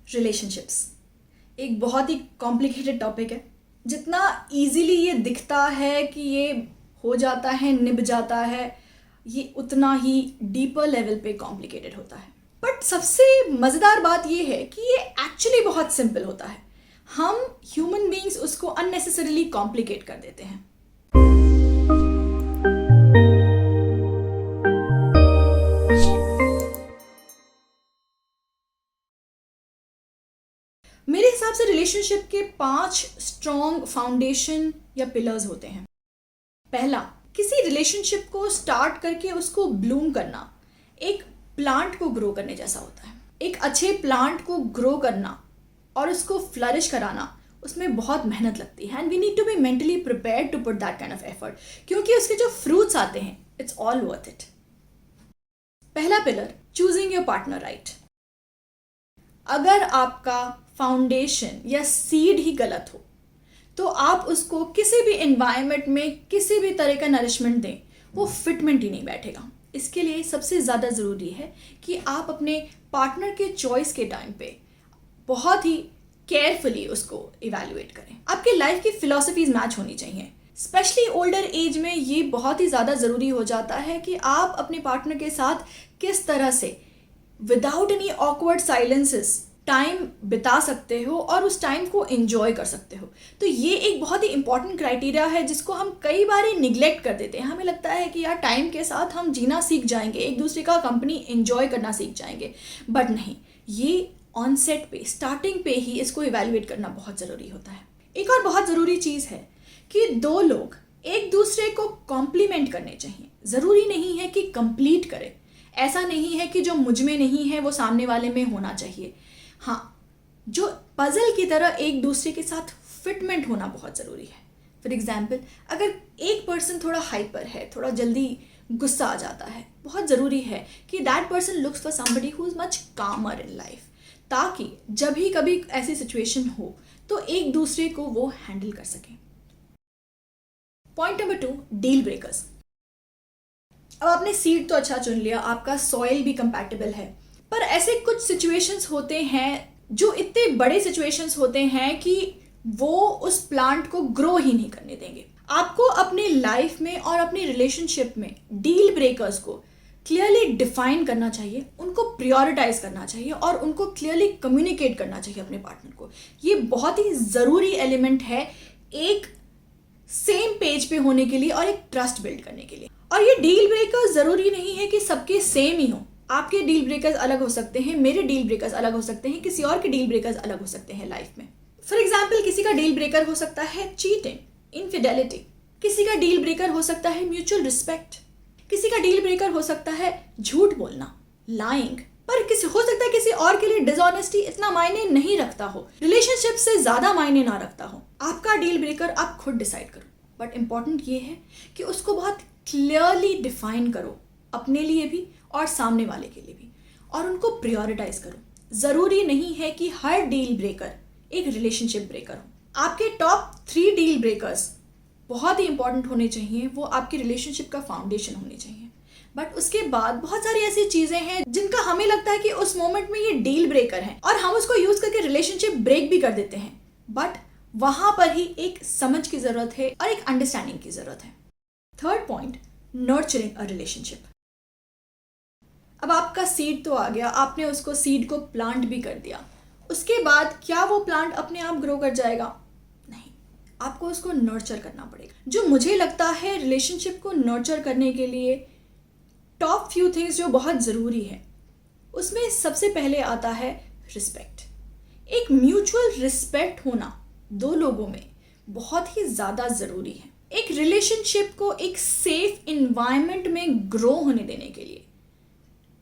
Relationships एक बहुत ही complicated topic है। जितना इजीली ये दिखता है कि ये हो जाता है, निभ जाता है, ये उतना ही डीपर लेवल पे कॉम्प्लिकेटेड होता है। बट सबसे मज़ेदार बात ये है कि ये एक्चुअली बहुत सिंपल होता है। हम ह्यूमन बीइंग्स उसको अननेसेसरीली कॉम्प्लिकेट कर देते हैं। मेरे हिसाब से रिलेशनशिप के 5 स्ट्रॉन्ग फाउंडेशन या पिलर्स होते हैं। पहला, किसी रिलेशनशिप को स्टार्ट करके उसको ब्लूम करना एक प्लांट को ग्रो करने जैसा होता है। एक अच्छे प्लांट को ग्रो करना और उसको फ्लरिश कराना, उसमें बहुत मेहनत लगती है and we need to be mentally prepared to put that kind of effort, क्योंकि उसके जो फ्रूट्स आते हैं इट्स ऑल वर्थ इट। पहला pillar, choosing your partner right. अगर आपका फाउंडेशन या सीड ही गलत हो तो आप उसको किसी भी एनवायरनमेंट में किसी भी तरह का नरिशमेंट दें, वो फिटमेंट ही नहीं बैठेगा। इसके लिए सबसे ज़्यादा ज़रूरी है कि आप अपने पार्टनर के चॉइस के टाइम पे बहुत ही केयरफुली उसको इवैल्यूएट करें। आपके लाइफ की फिलॉसफीज मैच होनी चाहिए। स्पेशली ओल्डर एज में ये बहुत ही ज़्यादा ज़रूरी हो जाता है कि आप अपने पार्टनर के साथ किस तरह से without any awkward silences time बिता सकते हो और उस टाइम को एंजॉय कर सकते हो। तो ये एक बहुत ही इंपॉर्टेंट क्राइटेरिया है जिसको हम कई बार निगलेक्ट कर देते हैं। हमें लगता है कि यार टाइम के साथ हम जीना सीख जाएंगे, एक दूसरे का कंपनी एंजॉय करना सीख जाएंगे, बट नहीं, ये ऑनसेट पे स्टार्टिंग पे ही इसको इवैल्यूएट करना बहुत ज़रूरी होता है। एक और बहुत ज़रूरी चीज़ है कि दो लोग एक दूसरे को कॉम्प्लीमेंट करने चाहिए। ज़रूरी नहीं है कि कंप्लीट करें, ऐसा नहीं है कि जो मुझ में नहीं है वो सामने वाले में होना चाहिए। हाँ, जो पजल की तरह एक दूसरे के साथ फिटमेंट होना बहुत ज़रूरी है। फॉर एग्जाम्पल, अगर एक पर्सन थोड़ा हाइपर है, थोड़ा जल्दी गुस्सा आ जाता है, बहुत ज़रूरी है कि that person looks for somebody who is much कामर इन लाइफ, ताकि जब भी कभी ऐसी सिचुएशन हो तो एक दूसरे को वो हैंडल कर सकें। Point number 2, deal breakers. अब आपने सीड तो अच्छा चुन लिया, आपका सॉइल भी कंपैटिबल है, पर ऐसे कुछ सिचुएशंस होते हैं जो इतने बड़े सिचुएशंस होते हैं कि वो उस प्लांट को ग्रो ही नहीं करने देंगे। आपको अपनी लाइफ में और अपनी रिलेशनशिप में डील ब्रेकर्स को क्लियरली डिफाइन करना चाहिए, उनको प्रायोरिटाइज करना चाहिए और उनको क्लियरली कम्युनिकेट करना चाहिए अपने पार्टनर को। ये बहुत ही ज़रूरी एलिमेंट है एक सेम पेज पे होने के लिए और एक ट्रस्ट बिल्ड करने के लिए। और ये डील ब्रेकर्स ज़रूरी नहीं है कि सबके सेम ही हो। आपके डील ब्रेकर्स अलग हो सकते हैं, मेरे डील ब्रेकर्स अलग हो सकते हैं, किसी और के डील ब्रेकर्स अलग हो सकते हैं लाइफ में। फॉर एग्जाम्पल, किसी का डील ब्रेकर हो सकता है चीटिंग, इनफिडेलिटी। किसी का डील ब्रेकर हो सकता है म्यूचुअल रिस्पेक्ट। किसी का डील ब्रेकर हो सकता है झूठ बोलना, लाइंग। पर हो सकता है किसी और के लिए डिसऑनेस्टी इतना मायने नहीं रखता हो, रिलेशनशिप से ज़्यादा मायने ना रखता हो। आपका डील ब्रेकर आप खुद डिसाइड करो, बट इंपॉर्टेंट ये है कि उसको बहुत क्लियरली डिफाइन करो, अपने लिए भी और सामने वाले के लिए भी, और उनको प्रायोरिटाइज करो। ज़रूरी नहीं है कि हर डील ब्रेकर एक रिलेशनशिप ब्रेकर हो। आपके टॉप 3 डील ब्रेकर्स बहुत ही इंपॉर्टेंट होने चाहिए, वो आपके रिलेशनशिप का फाउंडेशन होने चाहिए। बट उसके बाद बहुत सारी ऐसी चीज़ें हैं जिनका हमें लगता है कि उस मोमेंट में ये डील ब्रेकर हैं और हम उसको यूज़ करके रिलेशनशिप ब्रेक भी कर देते हैं, बट वहाँ पर ही एक समझ की ज़रूरत है और एक अंडरस्टैंडिंग की ज़रूरत है। Third point, nurturing a relationship. अब आपका सीड तो आ गया, आपने उसको सीड को प्लांट भी कर दिया। उसके बाद क्या वो प्लांट अपने आप ग्रो कर जाएगा? नहीं, आपको उसको नर्चर करना पड़ेगा। जो मुझे लगता है रिलेशनशिप को नर्चर करने के लिए टॉप फ्यू थिंग्स जो बहुत ज़रूरी है, उसमें सबसे पहले आता है रिस्पेक्ट। एक म्यूचुअल रिस्पेक्ट होना दो लोगों में बहुत ही ज़्यादा ज़रूरी है। एक रिलेशनशिप को एक सेफ इन्वायरमेंट में ग्रो होने देने के लिए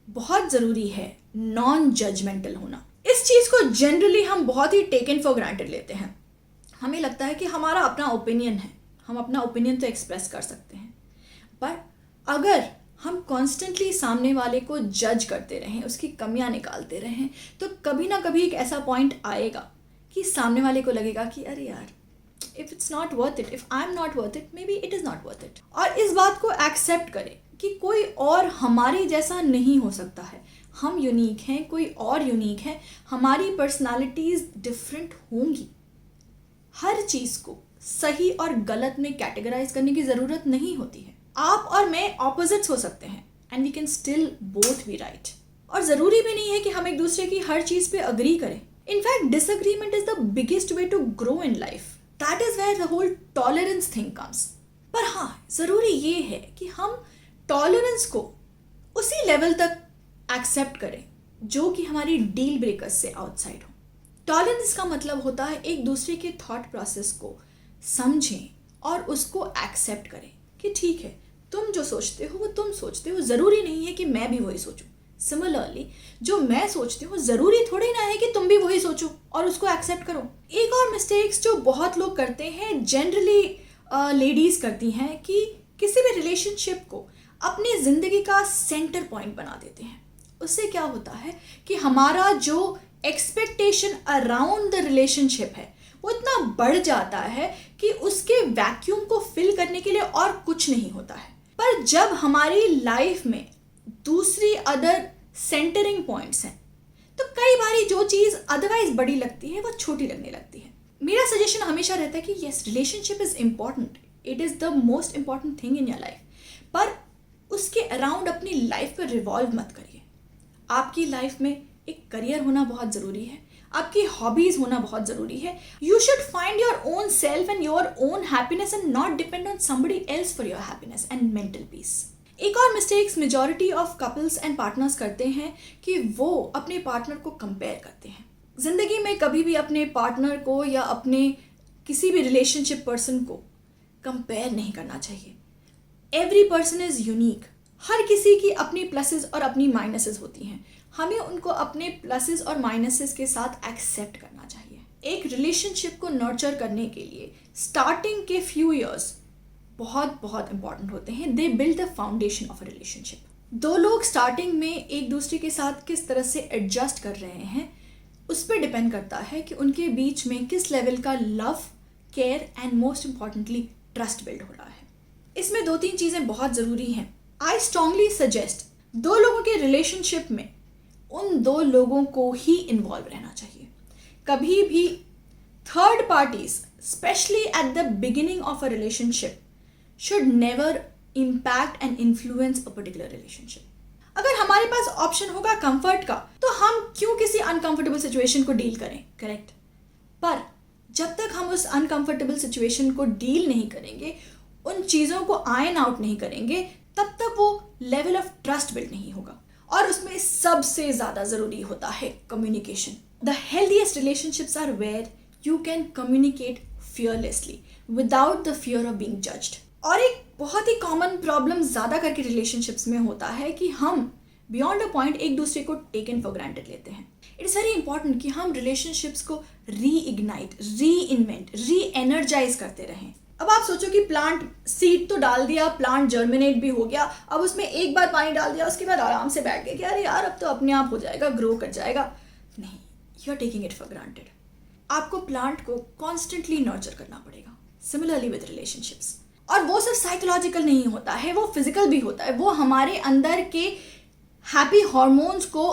बहुत ज़रूरी है नॉन जजमेंटल होना। इस चीज़ को जनरली हम बहुत ही टेकन फॉर ग्रांटेड लेते हैं। हमें लगता है कि हमारा अपना ओपिनियन है, हम अपना ओपिनियन तो एक्सप्रेस कर सकते हैं, पर अगर हम कॉन्स्टेंटली सामने वाले को जज करते रहें, उसकी कमियां निकालते रहें, तो कभी ना कभी एक ऐसा पॉइंट आएगा कि सामने वाले को लगेगा कि अरे यार, if it's not worth it, if I am not worth it, may be it is not worth it. और इस बात को एक्सेप्ट करें, कि कोई और हमारे जैसा नहीं हो सकता है। हम यूनिक हैं, कोई और यूनिक है, हमारी पर्सनालिटीज़ डिफरेंट होंगी। हर चीज़ को सही और गलत में कैटेगराइज करने की ज़रूरत नहीं होती है। आप और मैं ऑपोजिट्स हो सकते हैं and we can still both be right. और ज़रूरी भी नहीं है कि हम एक दूसरे की हर चीज़ पे अग्री करें। In fact disagreement is the biggest way to grow in life. That is where the whole tolerance thing comes. पर हाँ, ज़रूरी ये है कि हम टॉलरेंस को उसी लेवल तक एक्सेप्ट करें जो कि हमारी डील ब्रेकर्स से आउटसाइड हो। टॉलरेंस का मतलब होता है एक दूसरे के थॉट प्रोसेस को समझें और उसको एक्सेप्ट करें कि ठीक है, तुम जो सोचते हो वो तुम सोचते हो, ज़रूरी नहीं है कि मैं भी वही सोचूं। सिमिलरली जो मैं सोचती हूँ ज़रूरी थोड़ी ना है कि तुम भी वही सोचो और उसको एक्सेप्ट करो। एक और मिस्टेक्स जो बहुत लोग करते हैं, जनरली लेडीज़ करती हैं, कि किसी भी रिलेशनशिप को अपनी ज़िंदगी का सेंटर पॉइंट बना देते हैं। उससे क्या होता है कि हमारा जो एक्सपेक्टेशन अराउंड द रिलेशनशिप है वो इतना बढ़ जाता है कि उसके वैक्यूम को फिल करने के लिए और कुछ नहीं होता है। पर जब हमारी लाइफ में दूसरी अदर सेंटरिंग पॉइंट्स हैं तो कई बारी जो चीज़ अदरवाइज बड़ी लगती है वो छोटी लगने लगती है। मेरा सजेशन हमेशा रहता है कि yes, relationship is important, it is the most important thing in your life, पर उसके अराउंड अपनी लाइफ पर रिवॉल्व मत करिए। आपकी लाइफ में एक करियर होना बहुत ज़रूरी है, आपकी हॉबीज़ होना बहुत ज़रूरी है। You should find your own self and your own happiness and not depend on somebody else for your happiness and mental peace. एक और mistakes majority of couples and partners करते हैं कि वो अपने पार्टनर को कंपेयर करते हैं। ज़िंदगी में कभी भी अपने पार्टनर को या अपने किसी भी रिलेशनशिप पर्सन को कंपेयर नहीं करना चाहिए। Every person is unique. हर किसी की अपनी प्लसेस और अपनी माइनसेस होती हैं। हमें उनको अपने प्लसेस और माइनसेस के साथ एक्सेप्ट करना चाहिए। एक रिलेशनशिप को नर्चर करने के लिए स्टार्टिंग के फ्यू ईयर्स बहुत बहुत इंपॉर्टेंट होते हैं। They build the foundation of a relationship. दो लोग स्टार्टिंग में एक दूसरे के साथ किस तरह से एडजस्ट कर रहे हैं उस पर डिपेंड करता है कि उनके बीच में किस लेवल का love, care and most importantly trust build हो रहा है। इसमें 2-3 चीज़ें बहुत ज़रूरी हैं। आई स्ट्रांगली सजेस्ट दो लोगों के रिलेशनशिप में उन दो लोगों को ही इन्वॉल्व रहना चाहिए। कभी भी third parties, specially at the beginning of a relationship, should never impact and influence a particular relationship. अगर हमारे पास ऑप्शन होगा कंफर्ट का तो हम क्यों किसी अनकंफर्टेबल सिचुएशन को डील करें, करेक्ट? पर जब तक हम उस अनकंफर्टेबल सिचुएशन को डील नहीं करेंगे, उन चीज़ों को आयन आउट नहीं करेंगे, तब तक वो लेवल ऑफ ट्रस्ट बिल्ड नहीं होगा। और उसमें सबसे ज़्यादा ज़रूरी होता है communication. The healthiest relationships are where you can communicate fearlessly without the fear of being judged. और एक बहुत ही कॉमन प्रॉब्लम ज़्यादा करके रिलेशनशिप्स में होता है कि हम बियॉन्ड अ पॉइंट एक दूसरे को टेकन फॉर ग्रांटेड लेते हैं। इट इज़ वेरी इंपॉर्टेंट कि हम रिलेशनशिप्स को री इग्नाइट, री इन्वेंट, री एनर्जाइज करते रहें। अब आप सोचो कि प्लांट, सीड तो डाल दिया, प्लांट जर्मिनेट भी हो गया, अब उसमें एक बार पानी डाल दिया, उसके बाद आराम से बैठ गए कि अरे यार अब तो अपने आप हो जाएगा, ग्रो कर जाएगा। नहीं, you are taking it for granted. आपको प्लांट को कॉन्स्टेंटली नर्चर करना पड़ेगा। Similarly with relationships. और वो सिर्फ साइकोलॉजिकल नहीं होता है, वो फिजिकल भी होता है। वो हमारे अंदर के हैप्पी हार्मोन्स को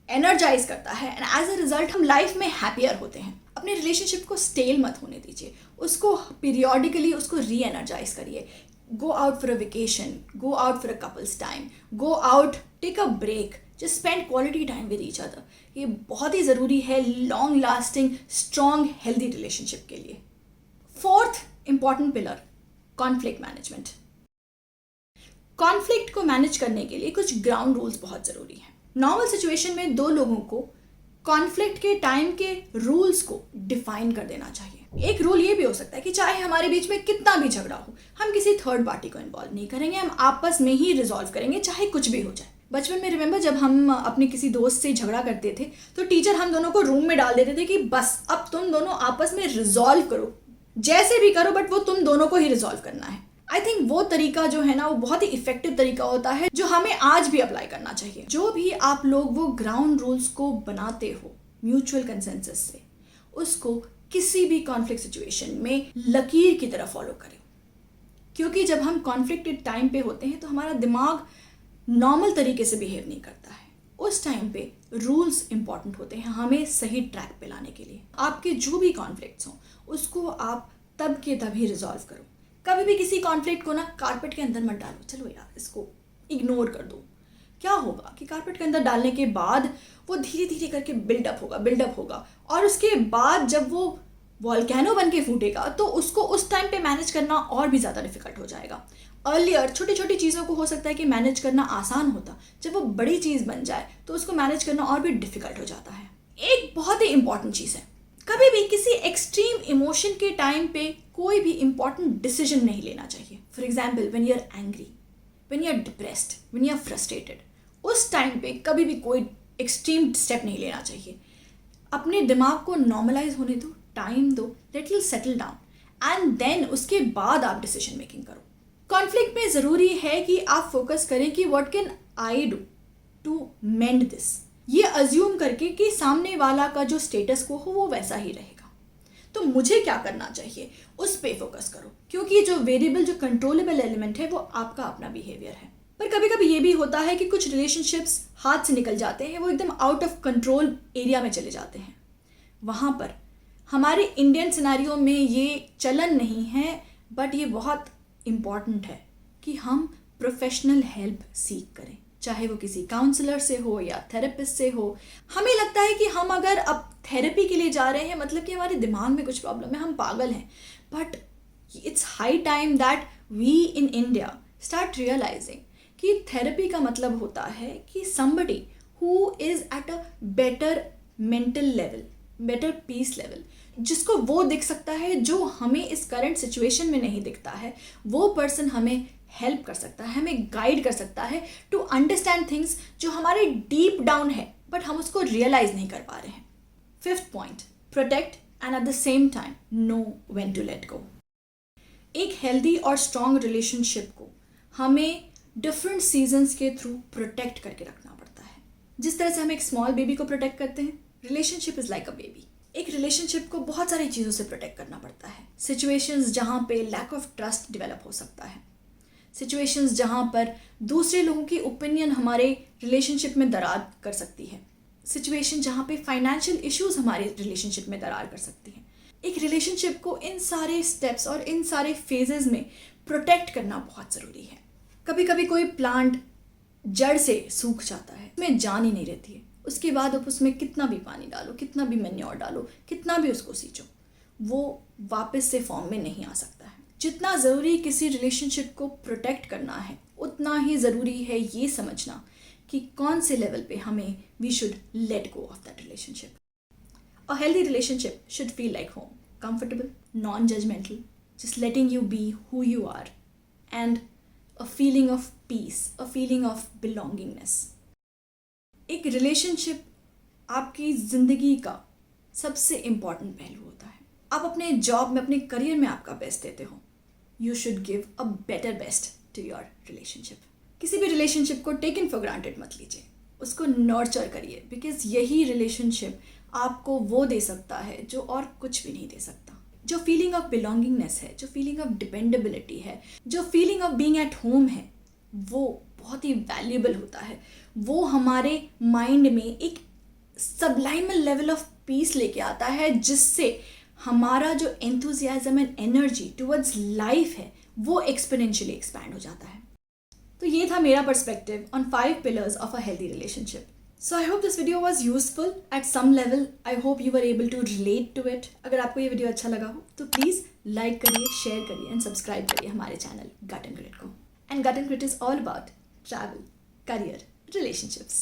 एनर्जाइज करता है एंड एज अ रिजल्ट हम लाइफ में हैप्पियर होते हैं। अपने रिलेशनशिप को स्टेल मत होने दीजिए, उसको पीरियोडिकली उसको री एनर्जाइज करिए। Go out for a vacation, go out for a couples time, go out, take a break, just spend quality time with each other. ये बहुत ही ज़रूरी है long lasting, strong, healthy relationship के लिए। Fourth important pillar, conflict management. Conflict को manage करने के लिए कुछ ग्राउंड रूल्स बहुत ज़रूरी हैं। नॉर्मल सिचुएशन में दो लोगों को कॉन्फ्लिक्ट के टाइम के रूल्स को डिफाइन कर देना चाहिए। एक रूल ये भी हो सकता है कि चाहे हमारे बीच में कितना भी झगड़ा हो, हम किसी थर्ड पार्टी को इन्वॉल्व नहीं करेंगे, हम आपस में ही रिजॉल्व करेंगे, चाहे कुछ भी हो जाए। बचपन में रिमेंबर जब हम अपने किसी दोस्त से झगड़ा करते थे तो टीचर हम दोनों को रूम में डाल देते थे कि बस अब तुम दोनों आपस में रिजॉल्व करो, जैसे भी करो, बट वो तुम दोनों को ही रिजॉल्व करना है। आई थिंक वो तरीका जो है ना, वो बहुत ही इफेक्टिव तरीका होता है जो हमें आज भी अप्लाई करना चाहिए। जो भी आप लोग वो ग्राउंड रूल्स को बनाते हो म्यूचुअल कंसेंसस से, उसको किसी भी कॉन्फ्लिक्ट सिचुएशन में लकीर की तरह फॉलो करें। क्योंकि जब हम कॉन्फ्लिक्ट के टाइम पे होते हैं तो हमारा दिमाग नॉर्मल तरीके से बिहेव नहीं करता है। उस टाइम पे रूल्स इंपॉर्टेंट होते हैं हमें सही ट्रैक पे लाने के लिए। आपके जो भी कॉन्फ्लिक्ट्स हों उसको आप तब के तभी रिजॉल्व करो। कभी भी किसी कॉन्फ्लिक्ट को ना कारपेट के अंदर मत डालो, चलो यार इसको इग्नोर कर दो। क्या होगा कि कारपेट के अंदर डालने के बाद वो धीरे धीरे करके बिल्डअप होगा और उसके बाद जब वो वॉल्केनो बन के फूटेगा तो उसको उस टाइम पे मैनेज करना और भी ज़्यादा डिफिकल्ट हो जाएगा। अर्लियर छोटी छोटी चीज़ों को हो सकता है कि मैनेज करना आसान होता, जब वो बड़ी चीज़ बन जाए तो उसको मैनेज करना और भी डिफिकल्ट हो जाता है। एक बहुत ही इंपॉर्टेंट चीज़ है, कभी भी किसी एक्सट्रीम इमोशन के टाइम पे कोई भी इंपॉर्टेंट डिसीजन नहीं लेना चाहिए। For example when you are angry, when you are depressed, when you are frustrated, उस टाइम पे कभी भी कोई एक्सट्रीम स्टेप नहीं लेना चाहिए। अपने दिमाग को नॉर्मलाइज होने दो, टाइम दो, let it settle down and then उसके बाद आप डिसीजन मेकिंग करो। कॉन्फ्लिक्ट में ज़रूरी है कि आप फोकस करें कि what can I do to mend this, ये अज्यूम करके कि सामने वाला का जो स्टेटस को हो वो वैसा ही रहेगा, तो मुझे क्या करना चाहिए उस पे फोकस करो। क्योंकि जो वेरिएबल, जो कंट्रोलेबल एलिमेंट है वो आपका अपना बिहेवियर है। पर कभी कभी ये भी होता है कि कुछ रिलेशनशिप्स हाथ से निकल जाते हैं, वो एकदम आउट ऑफ कंट्रोल एरिया में चले जाते हैं। वहाँ पर हमारे इंडियन सिनेरियो में ये चलन नहीं है, बट ये बहुत इम्पॉर्टेंट है कि हम प्रोफेशनल हेल्प सीख करें, चाहे वो किसी काउंसलर से हो या थेरेपिस्ट से हो। हमें लगता है कि हम अगर अब थेरेपी के लिए जा रहे हैं मतलब कि हमारे दिमाग में कुछ प्रॉब्लम है, हम पागल हैं। But it's high time that we in India start realizing कि थेरेपी का मतलब होता है कि somebody who is at a better mental level, better peace level, जिसको वो दिख सकता है जो हमें इस करंट सिचुएशन में नहीं दिखता है। वो पर्सन हमें हेल्प कर सकता है, हमें गाइड कर सकता है टू अंडरस्टैंड थिंग्स जो हमारे डीप डाउन है बट हम उसको रियलाइज नहीं कर पा रहे हैं। 5th point, protect and at the same time know when to let go. एक हेल्दी और स्ट्रॉन्ग रिलेशनशिप को हमें डिफरेंट सीजन्स के थ्रू प्रोटेक्ट करके रखना पड़ता है। जिस तरह से हम एक स्मॉल बेबी को प्रोटेक्ट करते हैं, relationship is like a baby. एक रिलेशनशिप को बहुत सारी चीज़ों से प्रोटेक्ट करना पड़ता है। सिचुएशंस जहाँ पे लैक ऑफ ट्रस्ट डेवलप हो सकता है, सिचुएशंस जहाँ पर दूसरे लोगों की ओपिनियन हमारे रिलेशनशिप में दरार कर सकती है, सिचुएशन जहाँ पे फाइनेंशियल इश्यूज हमारे रिलेशनशिप में दरार कर सकती हैं। एक रिलेशनशिप को इन सारे स्टेप्स और इन सारे फेजेस में प्रोटेक्ट करना बहुत ज़रूरी है। कभी कभी कोई प्लांट जड़ से सूख जाता है, उसमें जान ही नहीं रहती है, उसके बाद आप उसमें कितना भी पानी डालो, कितना भी मैन्योर डालो, कितना भी उसको सींचो, वो वापस से फॉर्म में नहीं आ सकता है। जितना ज़रूरी किसी रिलेशनशिप को प्रोटेक्ट करना है, उतना ही ज़रूरी है ये समझना कि कौन से लेवल पे हमें we should let go of that relationship. A healthy relationship should feel like home, comfortable, non-judgmental, just letting you be who you are, and a feeling of peace, a feeling of belongingness. एक relationship आपकी ज़िंदगी का सबसे important पहलू होता है। आप अपने जॉब में, अपने करियर में आपका बेस्ट देते हो, you should give a better best to your relationship. किसी भी रिलेशनशिप को टेकन फॉर ग्रांटेड मत लीजिए, उसको नर्चर करिए, बिकॉज यही रिलेशनशिप आपको वो दे सकता है जो और कुछ भी नहीं दे सकता। जो फीलिंग ऑफ बिलोंगिंगनेस है, जो फीलिंग ऑफ डिपेंडेबिलिटी है, जो feeling of being at home है, वो बहुत ही वैल्यूएबल होता है। वो हमारे माइंड में एक सबलाइमल लेवल ऑफ पीस लेके आता है, जिससे हमारा जो enthusiasm and energy towards life है वो एक्सपोनेंशियली एक्सपैंड हो जाता है। तो ये था मेरा perspective on 5 pillars of a healthy relationship. So I hope this video was useful at some level. I hope you were able to relate to it. अगर आपको ये वीडियो अच्छा लगा हो तो प्लीज़ लाइक करिए, शेयर करिए एंड सब्सक्राइब करिए हमारे चैनल गट एंड ग्रिट को। And gut and grit is all about travel, career, relationships.